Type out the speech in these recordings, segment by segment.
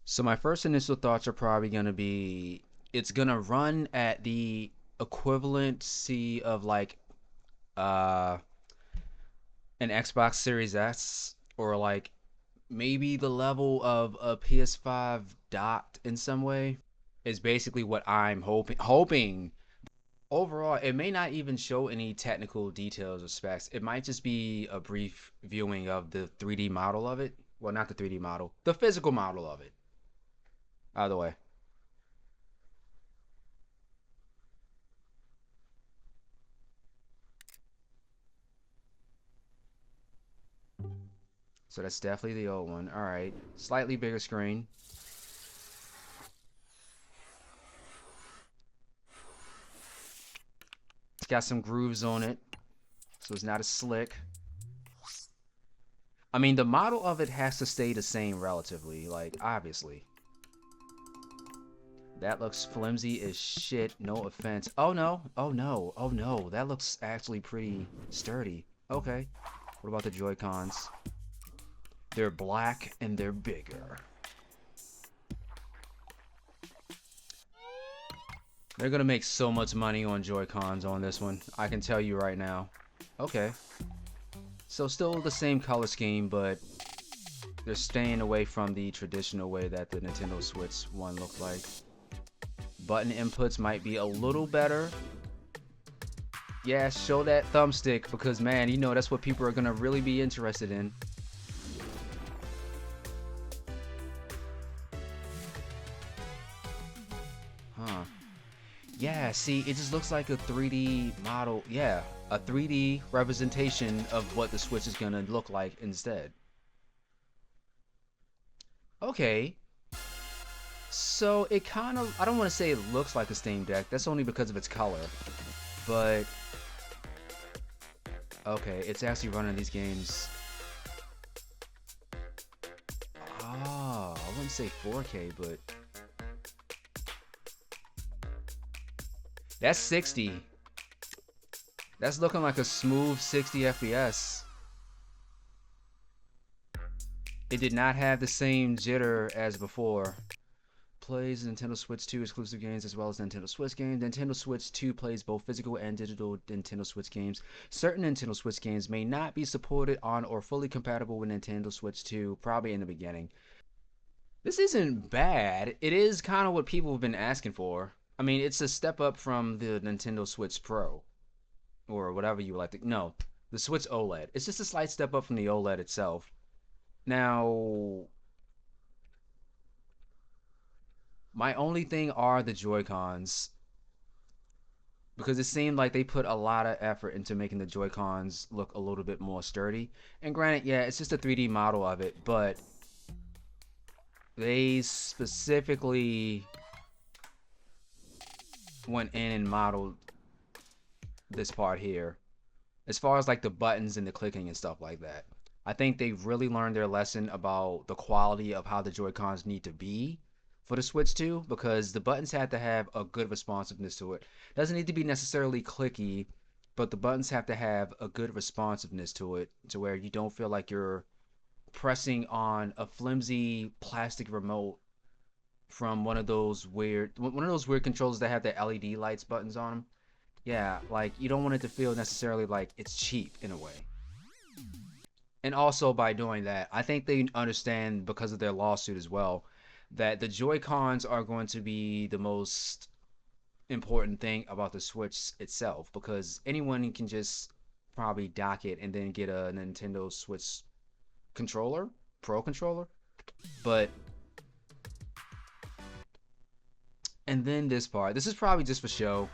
So my first initial thoughts are probably gonna be it's gonna run at the equivalency of like uh an Xbox Series S or like maybe the level of a PS5 docked in some way is basically what I'm hoping. Overall, it may not even show any technical details or specs. It might just be a brief viewing of the 3D model of it. Well, not the 3D model, the physical model of it. Either way. So that's definitely the old one. All right. Slightly bigger screen. It's got some grooves on it, so it's not as slick. I mean, the model of it has to stay the same relatively, like, obviously. That looks flimsy as shit, no offense. Oh no, oh no, oh no. That looks actually pretty sturdy. Okay. What about the Joy-Cons? They're black and they're bigger. They're gonna make so much money on Joy-Cons on this one. I can tell you right now. Okay. So still the same color scheme, but they're staying away from the traditional way that the Nintendo Switch one looked like. Button inputs might be a little better. Yeah, show that thumbstick because man, you know that's what people are gonna really be interested in. Huh. Yeah, see, it just looks like a 3D model. Yeah, a 3D representation of what the Switch is gonna look like instead. Okay, so it kind of, I don't want to say it looks like a Steam Deck. That's only because of its color. But, okay, it's actually running these games. Oh, I wouldn't say 4K, but that's 60. That's looking like a smooth 60 FPS. It did not have the same jitter as before. Plays Nintendo Switch 2 exclusive games as well as Nintendo Switch games. Nintendo Switch 2 plays both physical and digital Nintendo Switch games. Certain Nintendo Switch games may not be supported on or fully compatible with Nintendo Switch 2, probably in the beginning. This isn't bad. It is kind of what people have been asking for. I mean, it's a step up from the Nintendo Switch Pro or whatever you like to. No, the Switch OLED. It's just a slight step up from the OLED itself. Now, my only thing are the Joy-Cons because it seemed like they put a lot of effort into making the Joy-Cons look a little bit more sturdy. And granted, yeah, it's just a 3D model of it, but they specifically went in and modeled this part here as far as like the buttons and the clicking and stuff like that. I think they've really learned their lesson about the quality of how the Joy-Cons need to be for the Switch 2 because the buttons have to have a good responsiveness to it. Doesn't need to be necessarily clicky, but the buttons have to have a good responsiveness to it to where you don't feel like you're pressing on a flimsy plastic remote from one of those weird controllers that have the LED lights buttons on them. Yeah, like you don't want it to feel necessarily like it's cheap in a way. And also by doing that, I think they understand because of their lawsuit as well that the Joy Cons are going to be the most important thing about the Switch itself because anyone can just probably dock it and then get a Nintendo Switch controller, Pro controller. But and then this part, this is probably just for show.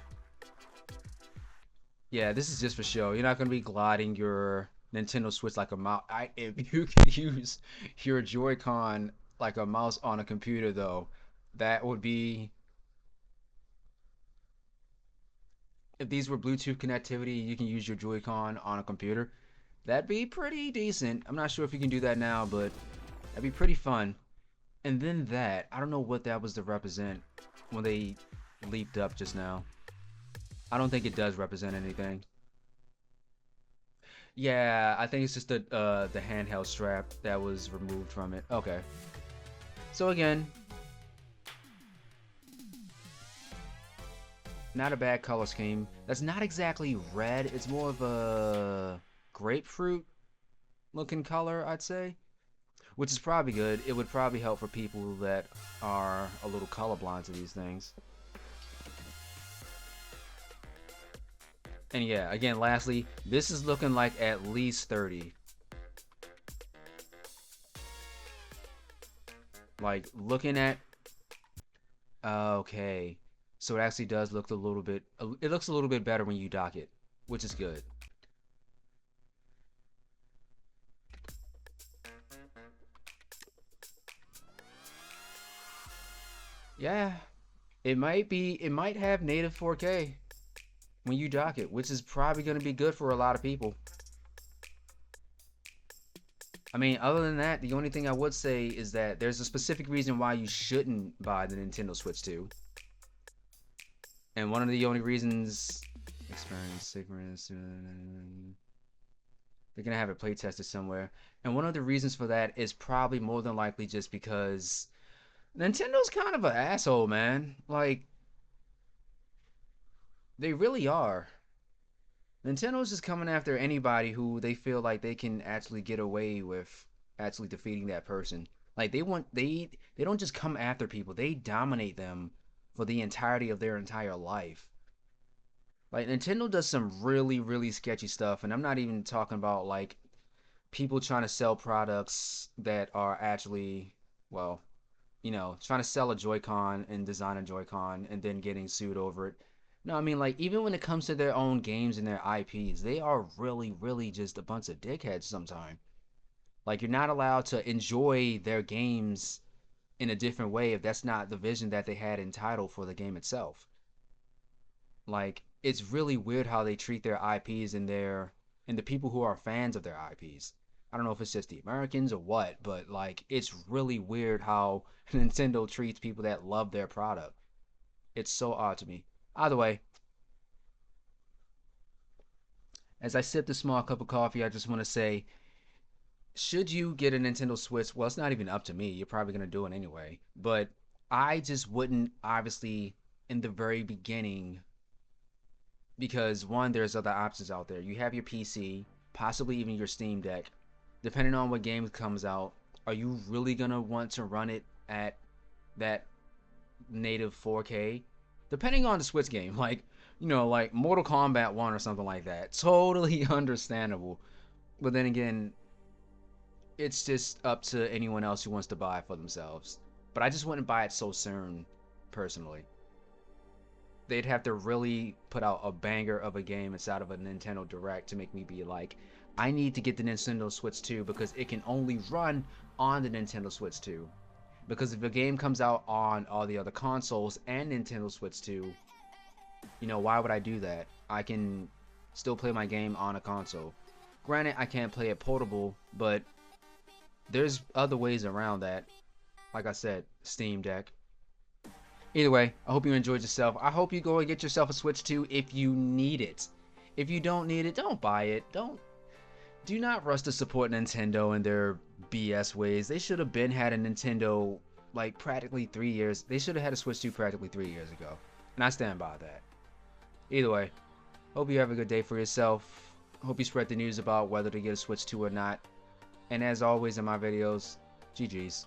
Yeah, this is just for show. You're not gonna be gliding your Nintendo Switch like a mouse. If you can use your Joy-Con like a mouse on a computer, though, that would be. If these were Bluetooth connectivity, you can use your Joy-Con on a computer. That'd be pretty decent. I'm not sure if you can do that now, but that'd be pretty fun. And then that, I don't know what that was to represent when they leaped up just now. I don't think it does represent anything. Yeah, I think it's just the handheld strap that was removed from it. Okay. So again, Not a bad color scheme. That's not exactly red. It's more of a grapefruit looking color, I'd say. Which is probably good. It would probably help for people that are a little colorblind to these things. And yeah, again, lastly, this is looking like at least 30. Like, looking at... Okay. So it actually does look a little bit... It looks a little bit better when you dock it, which is good. Yeah, it might have native 4K when you dock it, which is probably going to be good for a lot of people. I mean, other than that, the only thing I would say is that there's a specific reason why you shouldn't buy the Nintendo Switch 2. And one of the only reasons... They're going to have it play tested somewhere. And one of the reasons for that is probably more than likely just because Nintendo's kind of an asshole, man. Like, they really are. Nintendo's just coming after anybody who they feel like they can actually get away with actually defeating that person. Like they don't just come after people, they dominate them for the entirety of their entire life. Like Nintendo does some really, really sketchy stuff, and I'm not even talking about like people trying to sell products that are actually, well, trying to sell a Joy-Con and design a Joy-Con and then getting sued over it. No, I mean, like, even when it comes to their own games and their IPs, they are really, really just a bunch of dickheads sometimes. Like, you're not allowed to enjoy their games in a different way if that's not the vision that they had in title for the game itself. Like, it's really weird how they treat their IPs and the people who are fans of their IPs. I don't know if it's just the Americans or what, but like it's really weird how Nintendo treats people that love their product. It's so odd to me. Either way, as I sip this small cup of coffee, I just want to say, should you get a Nintendo Switch? Well, it's not even up to me. You're probably going to do it anyway. But I just wouldn't, obviously, in the very beginning, because one, there's other options out there. You have your PC, possibly even your Steam Deck. Depending on what game comes out, are you really gonna want to run it at that native 4K? Depending on the Switch game, like like Mortal Kombat 1 or something like that. Totally understandable. But then again, it's just up to anyone else who wants to buy it for themselves. But I just wouldn't buy it so soon, personally. They'd have to really put out a banger of a game inside of a Nintendo Direct to make me be like, I need to get the Nintendo Switch 2 because it can only run on the Nintendo Switch 2. Because if a game comes out on all the other consoles and Nintendo Switch 2, why would I do that? I can still play my game on a console. Granted, I can't play it portable, but there's other ways around that. Like I said, Steam Deck. Either way, I hope you enjoyed yourself. I hope you go and get yourself a Switch 2 if you need it. If you don't need it, don't buy it. Do not rush to support Nintendo and their BS ways. They should have had a Nintendo like practically 3 years. They should have had a Switch 2 practically 3 years ago. And I stand by that. Either way, hope you have a good day for yourself. Hope you spread the news about whether to get a Switch 2 or not. And as always in my videos, GG's.